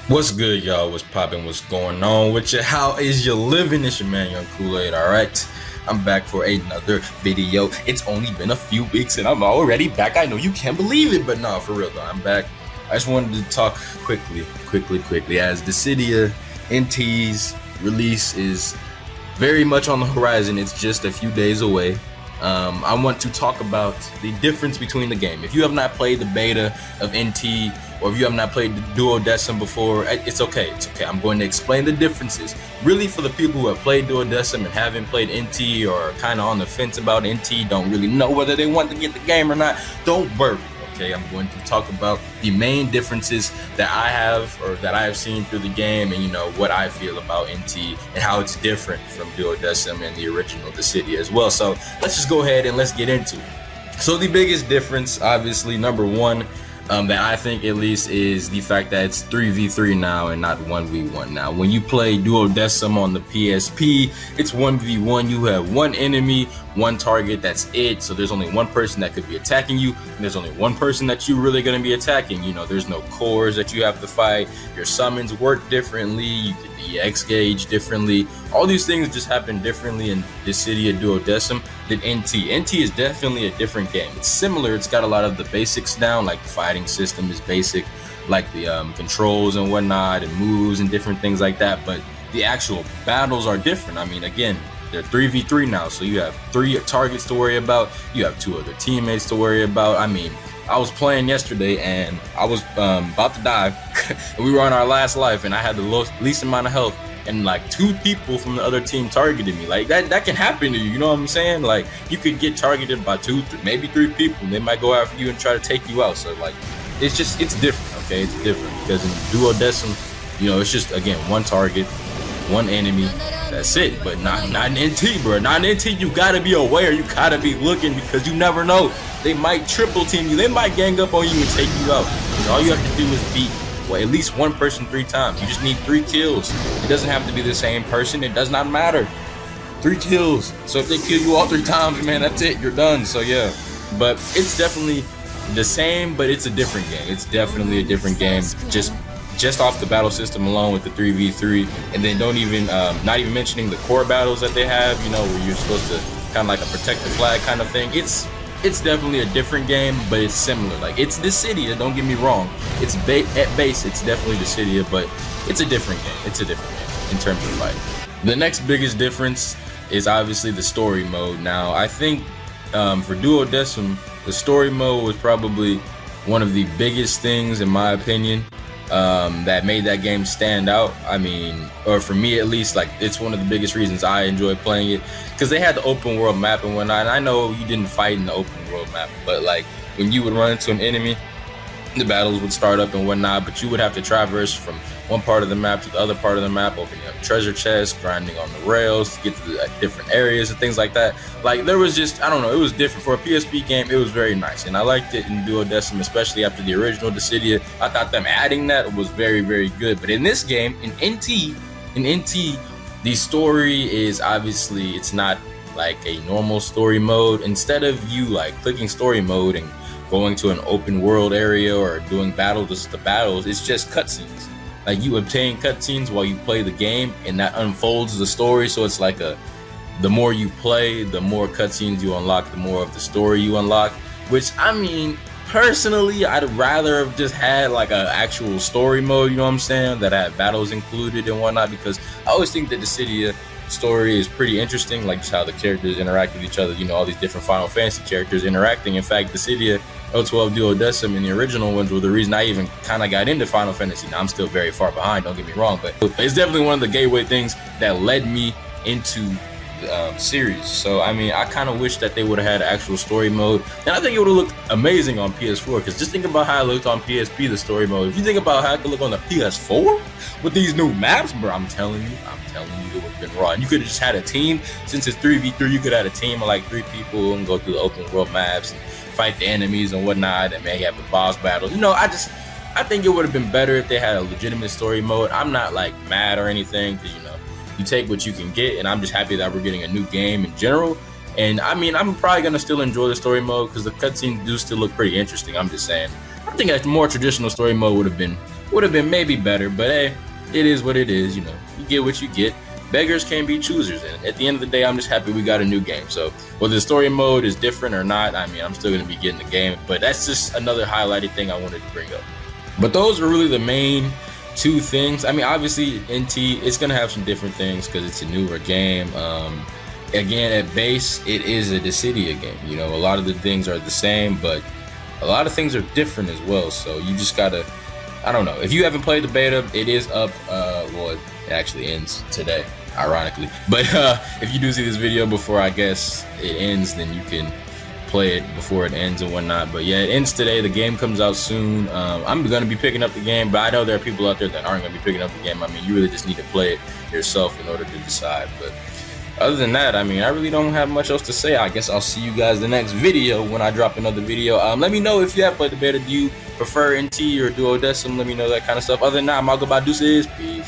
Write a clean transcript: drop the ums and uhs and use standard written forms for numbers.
What's good, y'all? What's poppin'? What's going on with you? How is you living? It's your man, Young Koolaid, alright? I'm back for another video. It's only been a few weeks and I'm already back. I know you can't believe it, but no, for real though, I'm back. I just wanted to talk quickly, as Dissidia NT's release is very much on the horizon. It's just a few days away. I want to talk about the difference between the game. If you have not played the beta of NT, or if you have not played the Duodecim before, it's okay. I'm going to explain the differences. Really, for the people who have played Duodecim and haven't played NT, or kind of on the fence about NT, don't really know whether they want to get the game or not, don't worry. Okay, I'm going to talk about the main differences that I have seen through the game, and what I feel about NT and how it's different from Duodecim and the original Dissidia as well. So let's just go ahead and let's get into it. So the biggest difference, obviously, number one, that I think at least, is the fact that it's 3v3 now and not 1v1 now. When you play Duodecim on the PSP, it's 1v1. You have one enemy, one target, that's it. So there's only one person that could be attacking you, and there's only one person that you're really going to be attacking. There's no cores that you have to fight. Your summons work differently. You get the EX gauge differently. All these things just happen differently in Dissidia Duodecim than NT. NT is definitely a different game. It's similar. It's got a lot of the basics down, like the fighting system is basic, like the controls and whatnot, and moves and different things like that. But the actual battles are different. I mean, again, they're 3v3 now, so you have 3 targets to worry about. You have 2 other teammates to worry about. I mean, I was playing yesterday and I was about to die. We were on our last life and I had the least amount of health, and like 2 people from the other team targeted me. Like that can happen to you, you know what I'm saying? Like you could get targeted by 2, maybe 3 people, and they might go after you and try to take you out. So like it's different, okay? It's different because in Duodecim, it's just, again, one target, one enemy, that's it. But not in NT, bro. Not in NT. You gotta be aware. You gotta be looking, because you never know. They might triple team you. They might gang up on you and take you out. So all you have to do is beat, at least one person 3 times. You just need 3 kills. It doesn't have to be the same person. It does not matter. 3 kills. So if they kill you all 3 times, man, that's it. You're done. So yeah. But it's definitely the same, but it's a different game. It's definitely a different game. Just off the battle system alone with the 3v3, and then not even mentioning the core battles that they have, where you're supposed to kind of like a protect the flag kind of thing. It's definitely a different game, but it's similar. Like, it's Dissidia, don't get me wrong. It's at base, it's definitely Dissidia, but it's a different game. It's a different game in terms of fighting. The next biggest difference is obviously the story mode. Now, I think for Duodecim, the story mode was probably one of the biggest things, in my opinion, that made that game stand out. I mean, or for me at least, like, it's one of the biggest reasons I enjoy playing it, because they had the open world map and whatnot. And I know you didn't fight in the open world map, but like when you would run into an enemy, the battles would start up and whatnot, but you would have to traverse from one part of the map to the other part of the map, opening up treasure chests, grinding on the rails to get to the different areas and things like that. Like, there was just, I don't know, it was different. For a PSP game, it was very nice, and I liked it in Duodecim, especially after the original Dissidia. I thought them adding that was very, very good. But in this game, in NT, the story is obviously, it's not like a normal story mode. Instead of you like clicking story mode and going to an open world area or doing battles, it's just cutscenes. Like, you obtain cutscenes while you play the game, and that unfolds the story. So it's like the more you play, the more cutscenes you unlock, the more of the story you unlock. Which, I mean, personally, I'd rather have just had like an actual story mode, you know what I'm saying, that had battles included and whatnot, because I always think that the Dissidia story is pretty interesting, like just how the characters interact with each other, all these different Final Fantasy characters interacting. In fact, Dissidia, L12, Duodecim, and the original ones were the reason I even kind of got into Final Fantasy. Now, I'm still very far behind, don't get me wrong, but it's definitely one of the gateway things that led me into the series. So, I mean, I kind of wish that they would have had actual story mode, and I think it would have looked amazing on PS4, because just think about how it looked on PSP, the story mode. If you think about how it could look on the PS4 with these new maps, bro, I'm telling you, it would have been raw. And you could have just had a team. Since it's 3v3, you could have had a team of like 3 people and go through the open world maps and fight the enemies and whatnot, and maybe have a boss battle. I think it would have been better if they had a legitimate story mode. I'm not like mad or anything, because you take what you can get, and I'm just happy that we're getting a new game in general. And I mean, I'm probably gonna still enjoy the story mode, because the cutscenes do still look pretty interesting. I'm just saying, I think a more traditional story mode would have been would have been maybe better, but hey, it is what it is. You know, you get what you get. Beggars can be choosers, and at the end of the day, I'm just happy we got a new game. So whether the story mode is different or not, I mean, I'm still going to be getting the game, but that's just another highlighted thing I wanted to bring up. But those are really the main two things. I mean, obviously NT, it's going to have some different things because it's a newer game. Again, at base, it is a Dissidia game. You know, a lot of the things are the same, but a lot of things are different as well. So you just gotta, I don't know. If you haven't played the beta, it is up. Well, it actually ends today, ironically. But if you do see this video before, I guess, it ends, then you can play it before it ends and whatnot. But yeah, it ends today. The game comes out soon. I'm gonna be picking up the game, but I know there are people out there that aren't gonna be picking up the game. I mean, you really just need to play it yourself in order to decide. But other than that, I mean, I really don't have much else to say. I guess I'll see you guys in the next video when I drop another video. Let me know if you have played the beta. Do you prefer NT or Duodecim? Let me know that kind of stuff. Other than that, I'm all goodbye. Deuces. Peace.